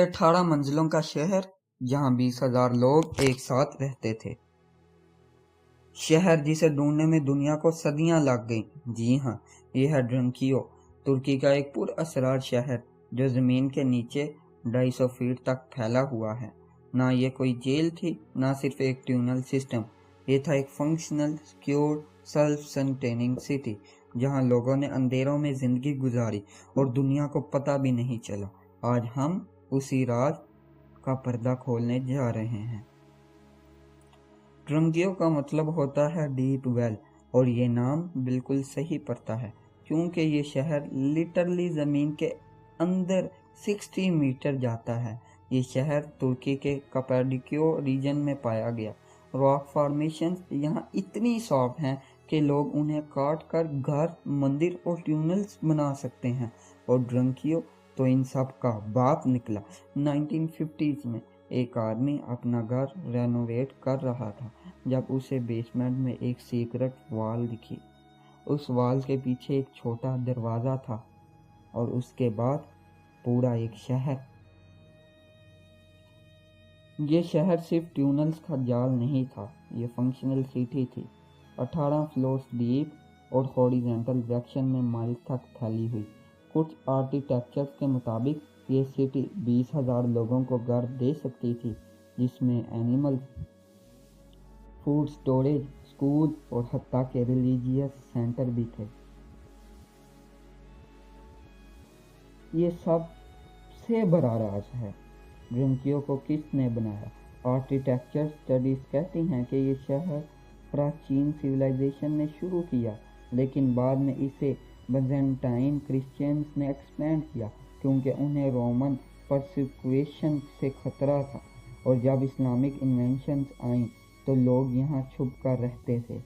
سے 18 منزلوں کا شہر جہاں 20,000 لوگ ایک ساتھ رہتے تھے۔ شہر جسے ڈھونڈنے میں دنیا کو صدیاں لگ گئیں۔ جی ہاں، یہ ہے ڈرنکیو، ترکی کا ایک پر اسرار شہر جو زمین کے نیچے 250 فیٹ تک پھیلا ہوا ہے۔ نہ یہ کوئی جیل تھی، نہ صرف ایک ٹونل سسٹم، یہ تھا ایک functional, secure, self sustaining city جہاں لوگوں نے اندھیروں میں زندگی گزاری اور دنیا کو پتہ بھی نہیں چلا۔ آج ہم اسی راز کا پردہ کھولنے جا رہے ہیں۔ ڈرنکیو کا مطلب ہوتا ہے ڈیپ ویل، اور یہ نام بالکل صحیح پڑتا ہے کیونکہ یہ شہر لٹرلی زمین کے اندر 60 میٹر جاتا ہے۔ یہ شہر ترکی کے کپاڈوکیو ریجن میں پایا گیا۔ راک فارمیشنز یہاں اتنی سافٹ ہیں کہ لوگ انہیں کاٹ کر گھر، مندر اور ٹونلز بنا سکتے ہیں، اور ڈرنکیو تو ان سب کا باپ نکلا۔ 1950s میں ایک آدمی اپنا گھر رینوویٹ کر رہا تھا جب اسے بیسمنٹ میں ایک سیکرٹ وال دکھی۔ اس وال کے پیچھے ایک چھوٹا دروازہ تھا، اور اس کے بعد پورا ایک شہر۔ یہ شہر صرف ٹونلز کا جال نہیں تھا، یہ فنکشنل سٹی تھی، 18 فلورز ڈیپ اور ہاریزونٹل ڈائریکشن میں مائل تک پھیلی ہوئی۔ کچھ آرکیٹیکچرز کے مطابق یہ سٹی 20,000 لوگوں کو گھر دے سکتی تھی، جس میں اینیملز، فوڈ سٹوریج، اسکول اور حتیٰ کہ ریلیجیس سینٹر بھی تھے۔ یہ سب سے بڑا راز ہے، ڈرنکیو کو کس نے بنایا؟ آرکیٹیکچر اسٹڈیز کہتی ہیں کہ یہ شہر پراچین سویلائزیشن نے شروع کیا، لیکن بعد میں اسے بیزنٹائن کرسچنز نے ایکسپینڈ کیا کیونکہ انہیں رومن پرسیکیوشن سے خطرہ تھا، اور جب اسلامک انویژنز آئیں تو لوگ یہاں چھپ کر رہتے تھے۔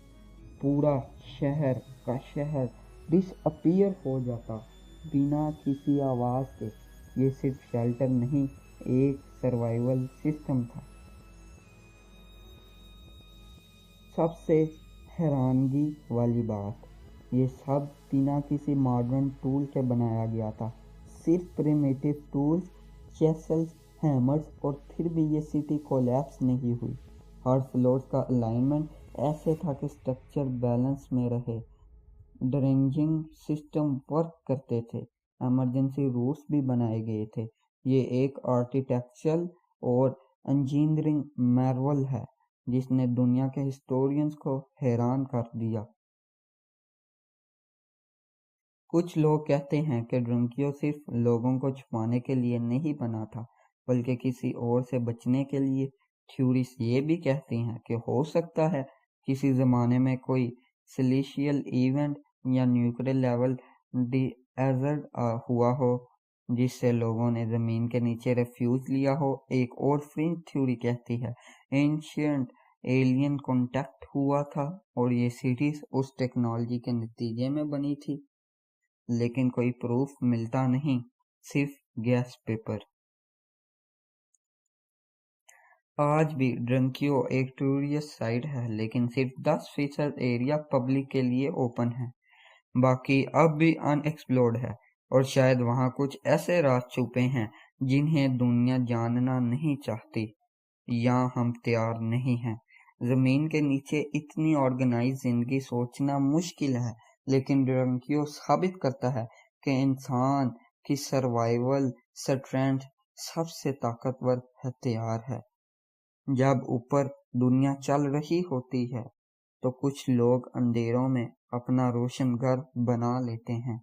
پورا شہر کا شہر ڈس اپیئر ہو جاتا بنا کسی آواز کے۔ یہ صرف شیلٹر نہیں، ایک سروائیول سسٹم تھا۔ سب سے حیرانگی والی بات، یہ سب بنا کسی ماڈرن ٹول کے بنایا گیا تھا، صرف پریمیٹیو ٹولز، چیسلز، ہیمرز، اور پھر بھی یہ سٹی کولیپس نہیں ہوئی۔ ہر فلور کا الائنمنٹ ایسے تھا کہ اسٹرکچر بیلنس میں رہے، ڈرینیج سسٹم ورک کرتے تھے، ایمرجنسی روٹس بھی بنائے گئے تھے۔ یہ ایک آرکیٹیکچرل اور انجینئرنگ میرول ہے جس نے دنیا کے ہسٹورینز کو حیران کر دیا۔ کچھ لوگ کہتے ہیں کہ ڈرنکیو صرف لوگوں کو چھپانے کے لیے نہیں بنا تھا بلکہ کسی اور سے بچنے کے لیے۔ تھیوریز یہ بھی کہتی ہیں کہ ہو سکتا ہے کسی زمانے میں کوئی سیلیشیل ایونٹ یا نیوکلیئر لیول ڈی ایزرٹ ہوا ہو جس سے لوگوں نے زمین کے نیچے ریفیوج لیا ہو۔ ایک اور فرنج تھیوری کہتی ہے اینشینٹ ایلین کانٹیکٹ ہوا تھا اور یہ سٹیز اس ٹیکنالوجی کے نتیجے میں بنی تھی، لیکن کوئی پروف ملتا نہیں، صرف گیس پیپر۔ آج بھی ڈرنکیو ایک ٹورسٹ سائٹ ہے، لیکن صرف 10% ایریا پبلک کے لیے اوپن ہے، باقی اب بھی ان ایکسپلورڈ ہے، اور شاید وہاں کچھ ایسے راز چھپے ہیں جنہیں دنیا جاننا نہیں چاہتی یا ہم تیار نہیں ہیں۔ زمین کے نیچے اتنی آرگنائز زندگی سوچنا مشکل ہے، لیکن ڈرنکیو ثابت کرتا ہے کہ انسان کی سروائیول اسٹرینتھ سب سے طاقتور ہتھیار ہے۔ جب اوپر دنیا چل رہی ہوتی ہے تو کچھ لوگ اندھیروں میں اپنا روشن گھر بنا لیتے ہیں۔